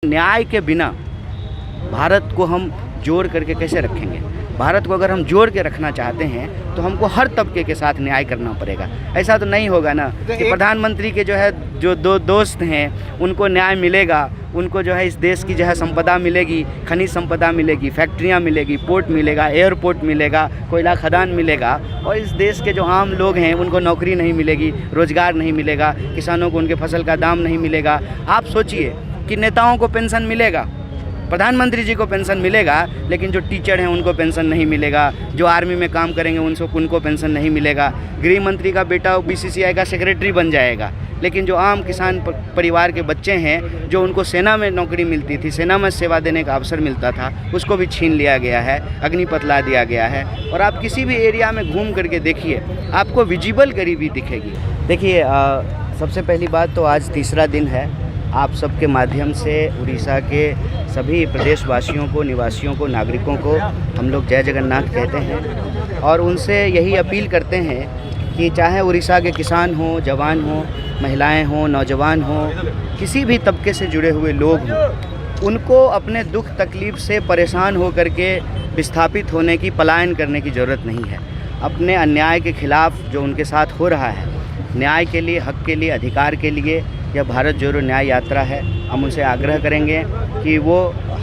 न्याय के बिना भारत को हम जोड़ करके कैसे रखेंगे। भारत को अगर हम जोड़ के रखना चाहते हैं तो हमको हर तबके के साथ न्याय करना पड़ेगा। ऐसा तो नहीं होगा ना कि प्रधानमंत्री के जो दो दोस्त हैं उनको न्याय मिलेगा, उनको जो है इस देश की जो है संपदा मिलेगी, खनिज संपदा मिलेगी, फैक्ट्रियां मिलेगी, पोर्ट मिलेगा, एयरपोर्ट मिलेगा, कोयला खदान मिलेगा, और इस देश के जो आम लोग हैं उनको नौकरी नहीं मिलेगी, रोज़गार नहीं मिलेगा, किसानों को उनके फसल का दाम नहीं मिलेगा। आप सोचिए कि नेताओं को पेंशन मिलेगा, प्रधानमंत्री जी को पेंशन मिलेगा, लेकिन जो टीचर हैं उनको पेंशन नहीं मिलेगा, जो आर्मी में काम करेंगे उनको पेंशन नहीं मिलेगा। गृह मंत्री का बेटा बीसीसीआई का सेक्रेटरी बन जाएगा, लेकिन जो आम किसान परिवार के बच्चे हैं, जो उनको सेना में नौकरी मिलती थी, सेना में सेवा देने का अवसर मिलता था, उसको भी छीन लिया गया है, अग्निपथ ला दिया गया है। और आप किसी भी एरिया में घूम करके देखिए, आपको विजिबल गरीबी दिखेगी। देखिए, सबसे पहली बात तो आज तीसरा दिन है। आप सबके माध्यम से उड़ीसा के सभी प्रदेशवासियों को, निवासियों को, नागरिकों को हम लोग जय जगन्नाथ कहते हैं और उनसे यही अपील करते हैं कि चाहे उड़ीसा के किसान हों, जवान हों, महिलाएं हों, नौजवान हों, किसी भी तबके से जुड़े हुए लोग हों, उनको अपने दुख तकलीफ़ से परेशान हो करके विस्थापित होने की, पलायन करने की ज़रूरत नहीं है। अपने अन्याय के ख़िलाफ़ जो उनके साथ हो रहा है, न्याय के लिए, हक़ के लिए, अधिकार के लिए, यह भारत जोड़ो न्याय यात्रा है। हम उनसे आग्रह करेंगे कि वो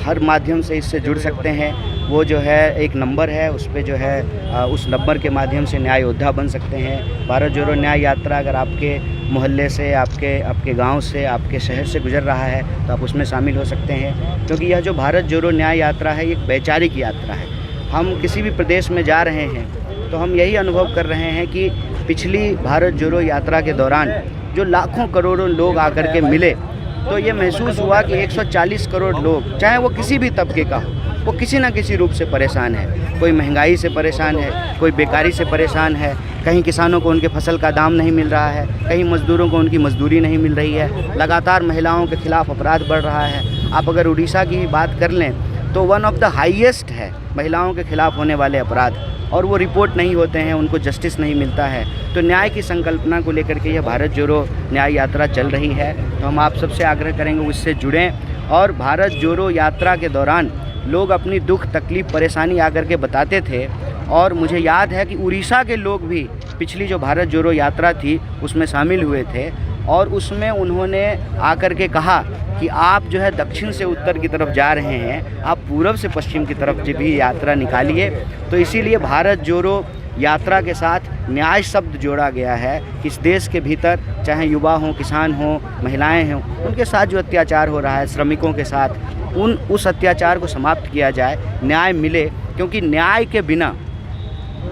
हर माध्यम से इससे जुड़ सकते हैं। वो जो है एक नंबर है, उस पर जो है उस नंबर के माध्यम से न्याय योद्धा बन सकते हैं। भारत जोड़ो न्याय यात्रा अगर आपके मोहल्ले से, आपके गांव से, आपके शहर से गुजर रहा है तो आप उसमें शामिल हो सकते हैं, क्योंकि यह जो भारत जोड़ो न्याय यात्रा है, एक वैचारिक यात्रा है। हम किसी भी प्रदेश में जा रहे हैं तो हम यही अनुभव कर रहे हैं कि पिछली भारत जोड़ो यात्रा के दौरान जो लाखों करोड़ों लोग आकर के मिले, तो ये महसूस हुआ कि 140 करोड़ लोग, चाहे वो किसी भी तबके का हो, वो किसी न किसी रूप से परेशान है। कोई महंगाई से परेशान है, कोई बेकारी से परेशान है, कहीं किसानों को उनके फसल का दाम नहीं मिल रहा है, कहीं मज़दूरों को उनकी मजदूरी नहीं मिल रही है, लगातार महिलाओं के खिलाफ़ अपराध बढ़ रहा है। आप अगर उड़ीसा की बात कर लें तो वन ऑफ द हाईएस्ट है महिलाओं के खिलाफ़ होने वाले अपराध, और वो रिपोर्ट नहीं होते हैं, उनको जस्टिस नहीं मिलता है। तो न्याय की संकल्पना को लेकर के यह भारत जोड़ो न्याय यात्रा चल रही है। तो हम आप सबसे आग्रह करेंगे उससे जुड़ें। और भारत जोड़ो यात्रा के दौरान लोग अपनी दुख तकलीफ़ परेशानी आकर के बताते थे, और मुझे याद है कि उड़ीसा के लोग भी पिछली जो भारत जोड़ो यात्रा थी उसमें शामिल हुए थे, और उसमें उन्होंने आकर के कहा कि आप जो है दक्षिण से उत्तर की तरफ जा रहे हैं, आप पूरब से पश्चिम की तरफ भी यात्रा निकालिए। तो इसीलिए भारत जोड़ो यात्रा के साथ न्याय शब्द जोड़ा गया है। इस देश के भीतर चाहे युवा हों, किसान हों, महिलाएं हों, उनके साथ जो अत्याचार हो रहा है, श्रमिकों के साथ, उस अत्याचार को समाप्त किया जाए, न्याय मिले, क्योंकि न्याय के बिना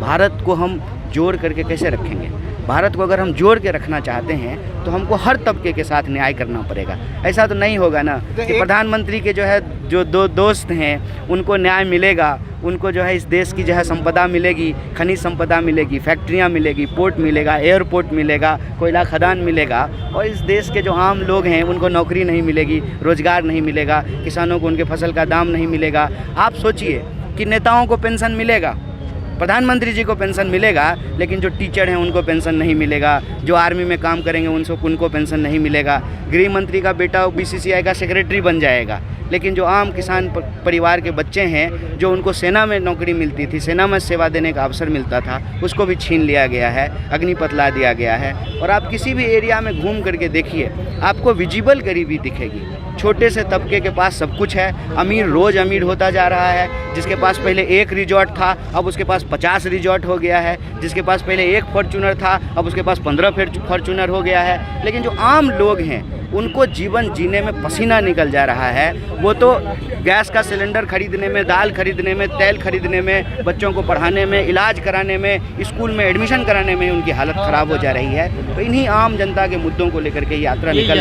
भारत को हम जोड़ करके कैसे रखेंगे। भारत को अगर हम जोड़ के रखना चाहते हैं तो हमको हर तबके के साथ न्याय करना पड़ेगा। ऐसा तो नहीं होगा ना कि प्रधानमंत्री के जो दो दोस्त हैं उनको न्याय मिलेगा, उनको जो है इस देश की जो है संपदा मिलेगी, खनिज संपदा मिलेगी, फैक्ट्रियां मिलेगी, पोर्ट मिलेगा, एयरपोर्ट मिलेगा, कोयला खदान मिलेगा, और इस देश के जो आम लोग हैं उनको नौकरी नहीं मिलेगी, रोज़गार नहीं मिलेगा, किसानों को उनके फसल का दाम नहीं मिलेगा। आप सोचिए कि नेताओं को पेंशन मिलेगा, प्रधानमंत्री जी को पेंशन मिलेगा, लेकिन जो टीचर हैं उनको पेंशन नहीं मिलेगा, जो आर्मी में काम करेंगे उनको पेंशन नहीं मिलेगा। गृह मंत्री का बेटा बीसीसीआई का सेक्रेटरी बन जाएगा, लेकिन जो आम किसान परिवार के बच्चे हैं, जो उनको सेना में नौकरी मिलती थी, सेना में सेवा देने का अवसर मिलता था, उसको भी छीन लिया गया है, अग्निपथ ला दिया गया है। और आप किसी भी एरिया में घूम करके देखिए, आपको विजिबल गरीबी दिखेगी। छोटे से तबके के पास सब कुछ है, अमीर रोज़ अमीर होता जा रहा है। जिसके पास पहले एक रिजॉर्ट था अब उसके पास 50 रिजॉर्ट हो गया है, जिसके पास पहले एक फॉर्चूनर था अब उसके पास 15 फॉर्चूनर हो गया है। लेकिन जो आम लोग हैं उनको जीवन जीने में पसीना निकल जा रहा है। वो तो गैस का सिलेंडर खरीदने में, दाल खरीदने में, तेल खरीदने में, बच्चों को पढ़ाने में, इलाज कराने में, स्कूल में एडमिशन कराने में उनकी हालत ख़राब हो जा रही है। तो इन्हीं आम जनता के मुद्दों को लेकर के यात्रा निकल रही है।